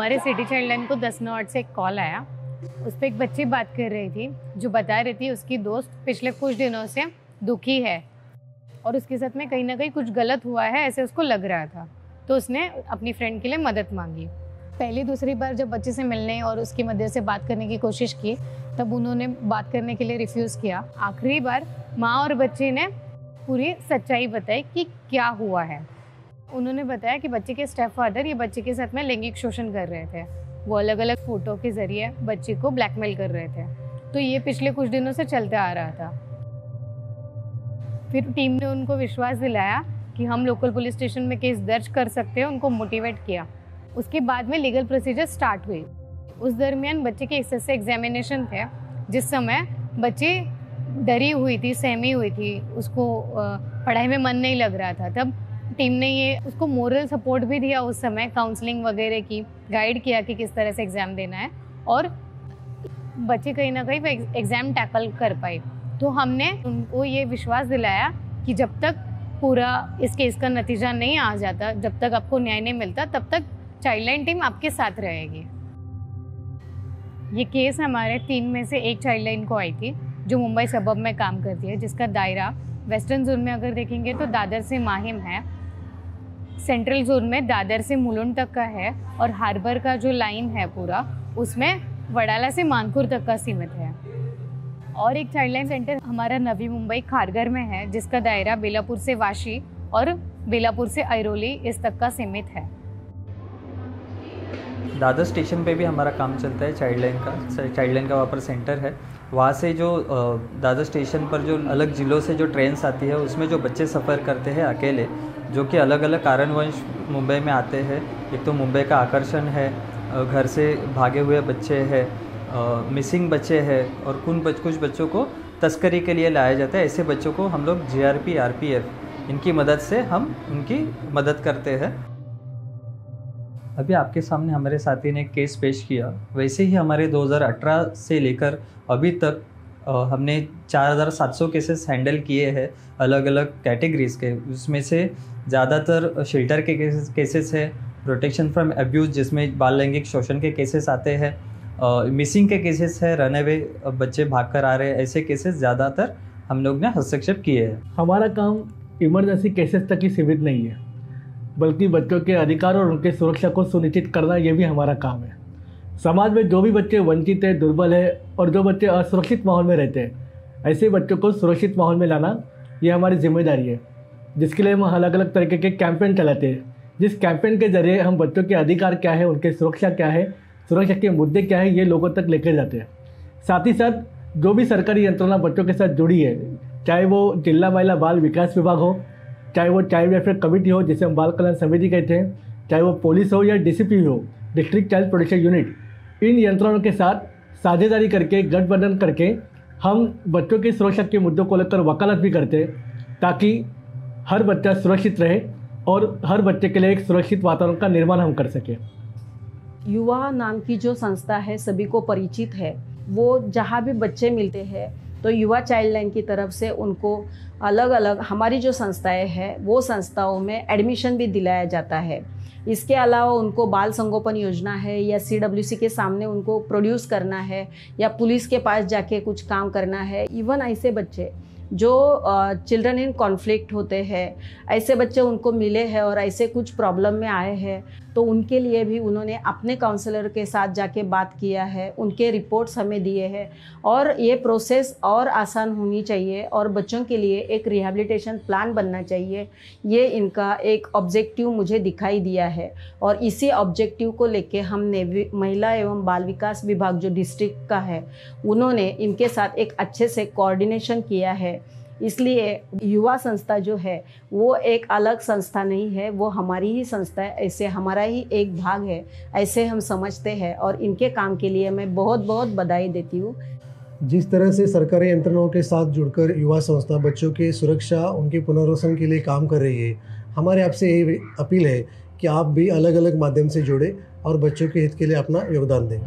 हमारे city child line को 10 minute से एक कॉल आया। उस पर एक बच्ची बात कर रही थी जो बता रही थी उसकी दोस्त पिछले कुछ दिनों से दुखी है और उसके साथ में कहीं ना कहीं कुछ गलत हुआ है, ऐसे उसको लग रहा था। तो उसने अपनी फ्रेंड के लिए मदद मांगी। पहली दूसरी बार जब बच्चे से मिलने और उसकी मदद से बात करने की कोशिश की तब उन्होंने बात करने के लिए रिफ्यूज़ किया। आखिरी बार माँ और बच्चे ने पूरी सच्चाई बताई कि क्या हुआ है। उन्होंने बताया कि बच्चे के स्टेप फादर ये बच्चे के साथ में लैंगिक शोषण कर रहे थे। वो अलग अलग फ़ोटो के ज़रिए बच्चे को ब्लैकमेल कर रहे थे। तो ये पिछले कुछ दिनों से चलता आ रहा था। फिर टीम ने उनको विश्वास दिलाया कि हम लोकल पुलिस स्टेशन में केस दर्ज कर सकते हैं, उनको मोटिवेट किया। उसके बाद में लीगल प्रोसीजर स्टार्ट हुई। उस दरमियान बच्चे के एसएससी एग्जामिनेशन थे, जिस समय बच्ची डरी हुई थी, सहमी हुई थी, उसको पढ़ाई में मन नहीं लग रहा था। तब टीम ने ये उसको मोरल सपोर्ट भी दिया, उस समय काउंसलिंग वगैरह की, गाइड किया कि किस तरह से एग्ज़ाम देना है और बच्चे कहीं ना कहीं एग्ज़ाम टैकल कर पाए। तो हमने उनको ये विश्वास दिलाया कि जब तक पूरा इस केस का नतीजा नहीं आ जाता, जब तक आपको न्याय नहीं मिलता, तब तक चाइल्ड लाइन टीम आपके साथ रहेगी। ये केस हमारे 3 में से एक चाइल्ड लाइन को आई थी जो मुंबई सबब में काम करती है, जिसका दायरा वेस्टर्न जोन में अगर देखेंगे तो दादर से माहिम है, सेंट्रल जोन में दादर से मुलुंड तक का है और हार्बर का जो लाइन है पूरा उसमें वडाला से मानकुर तक का सीमित है। और एक चाइल्ड लाइन सेंटर हमारा नवी मुंबई खारघर में है, जिसका दायरा बेलापुर से वाशी और बेलापुर से ऐरोली इस तक का सीमित है। दादर स्टेशन पे भी हमारा काम चलता है चाइल्ड लाइन का वहाँ पर सेंटर है। वहाँ से जो दादर स्टेशन पर जो अलग ज़िलों से जो ट्रेन्स आती है उसमें जो बच्चे सफ़र करते हैं अकेले, जो कि अलग अलग कारणवश मुंबई में आते हैं। एक तो मुंबई का आकर्षण है, घर से भागे हुए बच्चे हैं, मिसिंग बच्चे हैं और कुछ बच्चों को तस्करी के लिए लाया जाता है। ऐसे बच्चों को हम लोग जीआरपी, आरपीएफ इनकी मदद से हम उनकी मदद करते हैं। अभी आपके सामने हमारे साथी ने एक केस पेश किया, वैसे ही हमारे 2018 से लेकर अभी तक हमने 4700 केसेस हैंडल किए हैं अलग अलग कैटेगरीज़ के। उसमें से ज़्यादातर शेल्टर के केसेस है, प्रोटेक्शन फ्रॉम अब्यूज़ जिसमें बाल लैंगिक शोषण के केसेस आते हैं, मिसिंग के केसेस है, रन अवे बच्चे भाग कर आ रहे हैं, ऐसे केसेस ज़्यादातर हम लोग ने हस्तक्षेप किए हैं। हमारा काम इमरजेंसी केसेस तक ही सीमित नहीं है, बल्कि बच्चों के अधिकार और उनके सुरक्षा को सुनिश्चित करना ये भी हमारा काम है। समाज में जो भी बच्चे वंचित है, दुर्बल है और जो बच्चे असुरक्षित माहौल में रहते हैं, ऐसे बच्चों को सुरक्षित माहौल में लाना ये हमारी जिम्मेदारी है, जिसके लिए हम अलग अलग तरीके के कैंपेन चलाते हैं। जिस कैंपेन के ज़रिए हम बच्चों के अधिकार क्या है, उनके सुरक्षा क्या है, सुरक्षा के मुद्दे क्या है, ये लोगों तक लेकर जाते हैं। साथ ही साथ जो भी सरकारी यंत्रणा बच्चों के साथ जुड़ी है, चाहे वो जिला महिला बाल विकास विभाग हो, चाहे वो चाइल्ड वेलफेयर कमेटी हो जिसे हम बाल कल्याण समिति कहते हैं, चाहे वो पुलिस हो या डीसीपी हो, डिस्ट्रिक्ट चाइल्ड प्रोटेक्शन यूनिट, इन यंत्रणों के साथ साझेदारी करके, गठबंधन करके हम बच्चों की सुरक्षा के मुद्दों को लेकर वकालत भी करते हैं, ताकि हर बच्चा सुरक्षित रहे और हर बच्चे के लिए एक सुरक्षित वातावरण का निर्माण हम कर सकें। युवा नाम की जो संस्था है सभी को परिचित है। वो जहाँ भी बच्चे मिलते हैं तो युवा चाइल्ड लाइन की तरफ से उनको अलग अलग हमारी जो संस्थाएं हैं वो संस्थाओं में एडमिशन भी दिलाया जाता है। इसके अलावा उनको बाल संगोपन योजना है या सीडब्ल्यूसी के सामने उनको प्रोड्यूस करना है या पुलिस के पास जाके कुछ काम करना है। इवन ऐसे बच्चे जो चिल्ड्रन इन कॉन्फ्लिक्ट होते हैं, ऐसे बच्चे उनको मिले हैं और ऐसे कुछ प्रॉब्लम में आए हैं, तो उनके लिए भी उन्होंने अपने काउंसलर के साथ जाके बात किया है, उनके रिपोर्ट्स हमें दिए हैं। और ये प्रोसेस और आसान होनी चाहिए और बच्चों के लिए एक रिहैबिलिटेशन प्लान बनना चाहिए, ये इनका एक ऑब्जेक्टिव मुझे दिखाई दिया है। और इसी ऑब्जेक्टिव को लेके हमने महिला एवं बाल विकास विभाग जो डिस्ट्रिक्ट का है, उन्होंने इनके साथ एक अच्छे से कोऑर्डिनेशन किया है। इसलिए युवा संस्था जो है वो एक अलग संस्था नहीं है, वो हमारी ही संस्था है, ऐसे हमारा ही एक भाग है, ऐसे हम समझते हैं। और इनके काम के लिए मैं बहुत बहुत बधाई देती हूँ। जिस तरह से सरकारी यंत्रणों के साथ जुड़कर युवा संस्था बच्चों की सुरक्षा, उनके पुनर्वसन के लिए काम कर रही है, हमारे आपसे यही अपील है कि आप भी अलग अलग माध्यम से जुड़े और बच्चों के हित के लिए अपना योगदान दें।